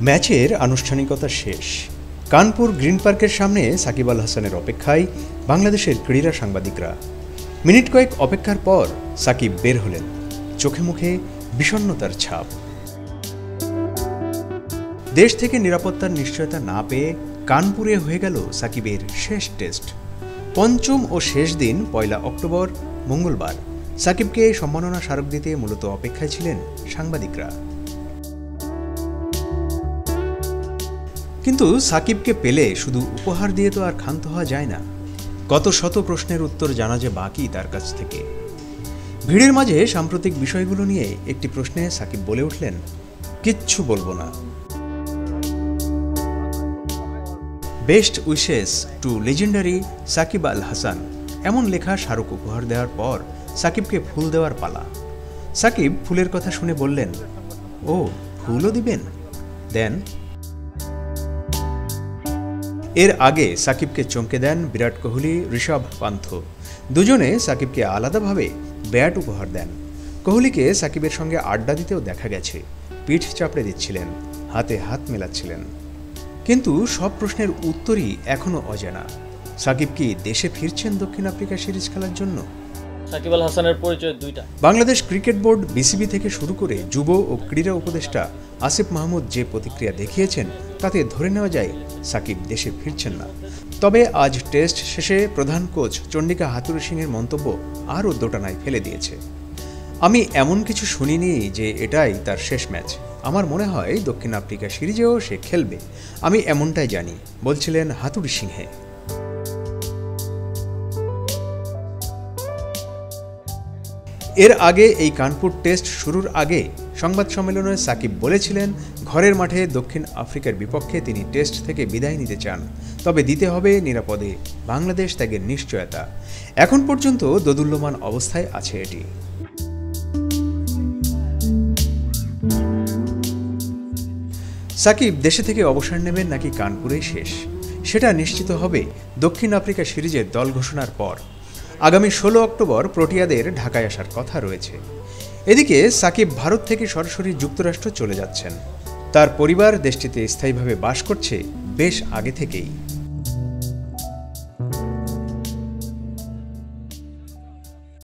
ম্যাচের আনুষ্ঠানিকতা শেষ। কানপুর গ্রিন পার্কের সামনে সাকিব আল হাসানের অপেক্ষায় বাংলাদেশের ক্রীড়া সাংবাদিকরা। মিনিট কয়েক অপেক্ষার পর সাকিব বের হলেন, চোখে মুখে বিষণ্ণতার ছাপ। দেশ থেকে নিরাপত্তার নিশ্চয়তা না পেয়ে কানপুরে হয়ে গেল সাকিবের শেষ টেস্ট। পঞ্চম ও শেষ দিন 1 অক্টোবর মঙ্গলবার সাকিবকে সম্মাননা স্মারক দিতে মূলত অপেক্ষায় ছিলেন সাংবাদিকরা। কিন্তু সাকিবকে পেলে শুধু উপহার দিয়ে তো আর ক্ষান্ত হওয়া যায় না। কত শত প্রশ্নের উত্তর জানা যে বাকি তার কাছ থেকে। ভিড়ের মাঝে সাম্প্রতিক বিষয়গুলো নিয়ে একটি প্রশ্নে সাকিব বলে উঠলেন, কিচ্ছু বলবো না। Best wishes to legendary Shakib Al Hasan, এমন লেখা স্মারক উপহার দেওয়ার পর সাকিবকে ফুল দেওয়ার পালা। সাকিব ফুলের কথা শুনে বললেন, ও ফুলও দিবেন, দেন। এর আগে সাকিবকে চমকে দেন বিরাট কোহলি, ঋষভ পান্থ। দুজনে সাকিবকে আলাদাভাবে ব্যাট উপহার দেন। কোহলিকে সাকিবের সঙ্গে আড্ডা দিতেও দেখা গেছে, পিঠ চাপড়ে দিচ্ছিলেন, হাতে হাত মেলাচ্ছিলেন। কিন্তু সব প্রশ্নের উত্তরই এখনও অজানা। সাকিব কি দেশে ফিরছেন দক্ষিণ আফ্রিকা সিরিজ খেলার জন্য? সাকিব আল হাসানের পরিচয় দুইটা। বাংলাদেশ ক্রিকেট বোর্ড বিসিবি থেকে শুরু করে যুব ও ক্রীড়া উপদেষ্টা আসিফ মাহমুদ যে প্রতিক্রিয়া দেখিয়েছেন তাতে ধরে নেওয়া যায় সাকিব দেশে ফিরছেন না। তবে আজ টেস্ট শেষে প্রধান কোচ চন্ডিকা হাথুরুসিংহের সিংহের মন্তব্য আরও দোটানায় ফেলে দিয়েছে। আমি এমন কিছু শুনিনি যে এটাই তার শেষ ম্যাচ। আমার মনে হয় দক্ষিণ আফ্রিকা সিরিজেও সে খেলবে, আমি এমনটাই জানি, বলছিলেন হাথুরুসিংহে। এর আগে এই কানপুর টেস্ট শুরুর আগে সংবাদ সম্মেলনে সাকিব বলেছিলেন, ঘরের মাঠে দক্ষিণ আফ্রিকার বিপক্ষে তিনি টেস্ট থেকে বিদায় নিতে চান, তবে দিতে হবে নিরাপদে বাংলাদেশ ত্যাগের নিশ্চয়তা। এখন পর্যন্ত দোদুল্যমান অবস্থায় আছে এটি। সাকিব দেশে থেকে অবসর নেবেন নাকি কানপুরেই শেষ, সেটা নিশ্চিত হবে দক্ষিণ আফ্রিকা সিরিজের দল ঘোষণার পর। আগামী 16 অক্টোবর প্রোটিয়াদের ঢাকায় আসার কথা রয়েছে। এদিকে সাকিব ভারত থেকে সরাসরি যুক্তরাষ্ট্র চলে যাচ্ছেন। তার পরিবার দেশটিতে স্থায়ীভাবে বাস করছে বেশ আগে থেকেই।